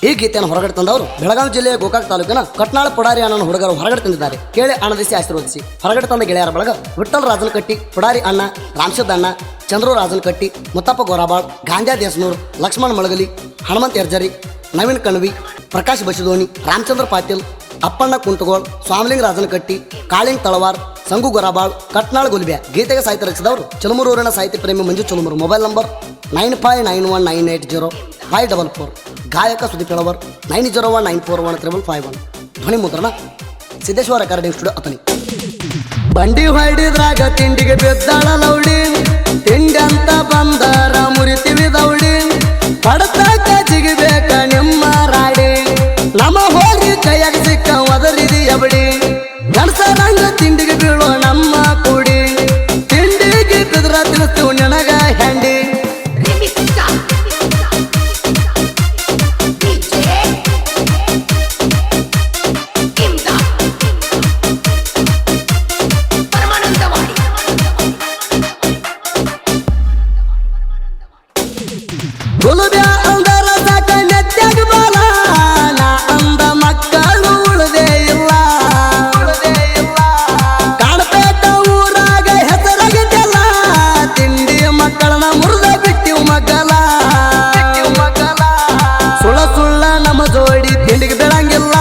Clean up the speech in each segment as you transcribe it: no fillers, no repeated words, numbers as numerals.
ಈ ಗೀತೆಯನ್ನು ಹೊರಗಡೆ ತಂದವರು ಬೆಳಗಾವಿ ಜಿಲ್ಲೆಯ ಗೋಕಾಕ್ ತಾಲೂಕಿನ ಕಟ್ನಾಳ ಪುಡಾರಿ ಅಣ್ಣನ ಹುಡುಗರು ಹೊರಗಡೆ ತಂದಿದ್ದಾರೆ. ಕೇಳಿ ಆನಂದಿಸಿ ಆಶೀರ್ವದಿಸಿ. ಹೊರಗಡೆ ತಂದ ಗೆಳೆಯರ ಬಳಗ ವಿಠ್ಠಲ್ ರಾಜನಕಟ್ಟಿ, ಪುಡಾರಿ ಅಣ್ಣ, ರಾಮಸಿದ್ದ ಅಣ್ಣ, ಚಂದ್ರು ರಾಜನಕಟ್ಟಿ, ಮುತ್ತಪ್ಪ ಗೋರಾಬಾಳ್, ಗಾಂಜಾ ದೇಸನೂರ್, ಲಕ್ಷ್ಮಣ್ ಮಳಗಲಿ, ಹನುಮಂತ್ ಯರ್ಜರಿ, ನವೀನ್ ಕಣ್ವಿ, ಪ್ರಕಾಶ್ ಬಶದೋನಿ, ರಾಮಚಂದ್ರ ಪಾಟೀಲ್, ಅಪ್ಪಣ್ಣ ಕುಂಟಗೋಳ್, ಸ್ವಾಮಲಿಂಗ್ ರಾಜನಕಟ್ಟಿ, ಕಾಳಿಂಗ್ ತಳವಾರ್, ಸಂಗು ಗೊರಾಬಾಳ್, ಕಟ್ನಾಳ್ ಗುಲ್ಬ್ಯಾ. ಗೀತೆಗೆ ಸಾಹಿತ್ಯ ರಚಿಸಿದವರು ಚಲಮೂರೂರಿನ ಸಾಹಿತ್ಯ ಪ್ರೇಮಿ ಮಂಜು ಚಲಮೂರು. Mobile number 9591980544. ಗಾಯಕ ಸುದೀಪ್ ಹೇಳವರ್ 9019413551. ಧ್ವನಿ ಮುದ್ರಣ ಸಿದ್ದೇಶ್ವರ ರೆಕಾರ್ಡಿಂಗ್ ಸ್ಟುಡಿಯೋ ಅತನಿ. ಬಂಡಿ ಹೊಡಿದ್ರಾಗ ತಿಂಡಿಗೆ ಬಿದ್ದಾಳ ಲೌಡಿ, ತಿಂಡಿ ಅಂತ ಬಂದರ ಮುರಿತಿವಿ ದೌಡಿ, ಪಡತಾಕ ಜಿಗಿಬೇಕ ನಿಮ್ಮ ರಾಡಿ, ನಮ್ಮ ಹೋಗಿ ಕೈಯಾಗ ಸಿಕ್ಕ ಒದರಿದಿ ಎಬಡಿ, ಗಣಸರಂಗ ತಿಂಡಿಗೆ ಬೀಳೋ ನಮ್ಮ ಕೂಡಿ, ತಿಂಡಿಗೆ ಬಿದ್ರ ತಿಳಿಸ್ತೀವಿ ನಿನಗ ಹ್ಯಾಂಡಿ. ಗುಲ್ಬ್ಯಾ ಅಂದರ ಸಾಕ ನೆತ್ಯಾಗ ಬಾಲ, ನಾ ಅಂದ ಮಕ್ಕಳು ಉಳದೇ ಇಲ್ಲ, ಕಾಣಪೇಟ ಊರಾಗ ಹೆಸರಾಗಿದ್ದಲ್ಲ, ತಿಂಡಿ ಮಕ್ಕಳನ್ನ ಮುರಿದ ಬಿಟ್ಟಿವ್ ಮಗಲ, ಸುಳ್ಳ ಸುಳ್ಳ ನಮ್ಮ ಜೋಡಿ ತಿಂಡಿಗೆ ಬೆಳಂಗಿಲ್ಲ,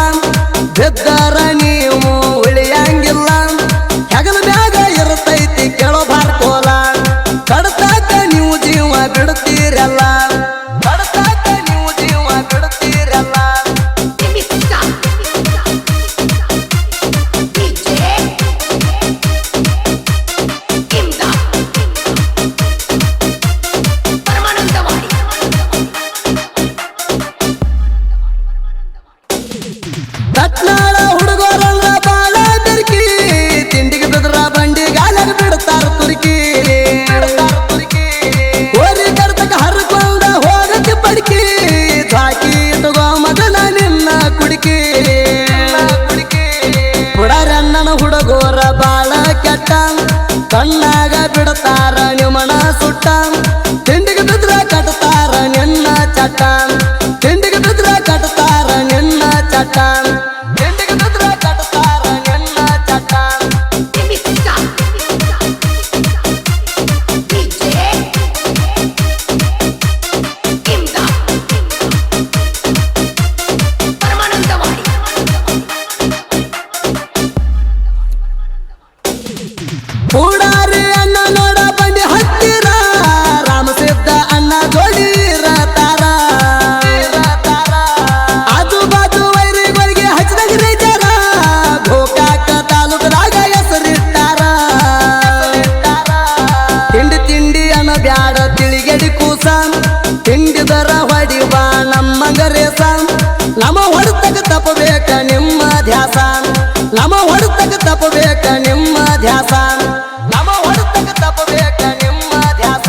ಬೆದ್ದರ ನೀವು ಉಳಿಯಂಗಿಲ್ಲ, ಹೆಗಲ ಬ್ಯಾಗ ಇರ್ತೈತಿ ಕೇಳೋ ಬಾರ್ಕೋಲ, ಕಡತಾಕ ನೀವು ಜೀವ ಬಿಡುತ್ತೀರಲ್ಲ, ಕಟ್ನಾಳ ಹುಡುಗರಂಗ ಬಾಳ ಬಿರ್ಕಿ, ತಿಂಡಿಗೆ ಬಿದ್ರ ಬಂಡಿ ಗಾಲಾಗ ಬಿಡ್ತಾರ ತುರ್ಕಿ, ಓರಿ ಕರ್ತಕ ಹರ್ಕೊಂಡ ಹೋಗತಿ ಪಡ್ಕಿ, ಸಾಕಿ ತಗೋ ಮಗನ ನಿನ್ನ ಕುಡಿಕಿ, ಪುಡಾರಣ್ಣನ ಹುಡುಗೋರ ಬಾಳ ಕೆಟ್ಟ, ಕಣ್ಣಾಗ ಬಿಡ್ತಾರ ನಿಮ್ಮನ ಸುಟ್ಟ, ತಿಂಡಿಗೆ ಬಿದ್ರ ಕಟ್ತಾರ ನಿನ್ನ ಚಟ್ಟ, ತಿಂಡಿಗೆ ಬಿದ್ರ ಕಟ್ತಾರ ನಿನ್ನ ಚಟ್ಟ, ತಿಂಡಿಗೆ ಬಿದ್ರ ಕಟ್ತಾರ ನಿನ್ನ ಚಟ್ಟ. ಪುಡಾರಿ ಅಣ್ಣ ನೋಡ ಬಂಡಿ ಹತ್ತಿರ, ರಾಮಸಿದ್ದ ಅಣ್ಣ ಜೋಡಿ ಇರತಾರ, ಆಜು ಬಾಜು ವೈರಿಗಳಿಗೆ ಹಚ್ಚಿದಾಗ ರೈತರ, ಗೋಕಾಕ ತಾಲೂಕದಾಗ ಹೆಸರಿಟ್ಟಾರ, ತಿಂಡಿ ತಿಂಡಿ ಅನ್ನ ಬ್ಯಾಡ ತಿಳಿಗೆಡಿ ಕೂಸ, ತಿಂಡಿದರ ಹೊಡಿವ ನಮ್ಮ ಗರೇಸ, ನಮ್ಮ ಹೊಡೆತಕ ತಪ್ಪಬೇಕ ನಿಮ್ಮ ಧ್ಯಾಸ, ನಮ್ಮ ಹೊಡೆತಕ ತಪ್ಪಬೇಕ ನಿಮ್ಮ ಧ್ಯಾಸ, ನಮ್ಮ ಹೊಡೆತಕ ತಪ್ಪಬೇಕ ನಿಮ್ಮ ಧ್ಯಾಸ.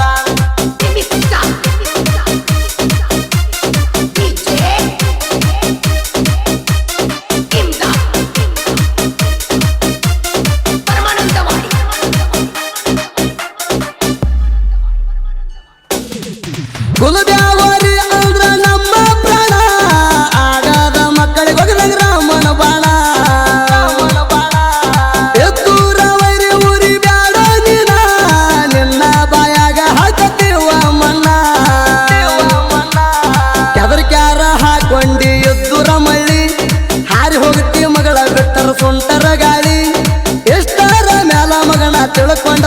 ಗುಲ್ಬ್ಯಾವರಿ ಅಂದ್ರ ನಮ್ಮ ಪ್ರಾಣ, ಆಗದ ಮಕ್ಕಳಿಗೆ ಹೋಗದಂಗ ರಾಮನ ಬಾಣ, ಎತ್ತೂರ ವೈರಿ ಊರಿ ಬ್ಯಾಡ ನೀನ, ನಿನ್ನ ಬಾಯಾಗ ಹಾಕತೀವ ಮಣ್ಣ, ಕೆದರ್ಕ್ಯಾರ ಹಾಕೊಂಡಿ ಎದ್ದೂರ ಮಳ್ಳಿ, ಹಾರಿ ಹೋಗ್ತಿ ಮಗಳ ಬಿಟ್ಟರ ಸುಂಟರ ಗಾಳಿ, ಎಷ್ಟರ ಮ್ಯಾಲ ಮಗನ ತಿಳ್ಕೊಂಡ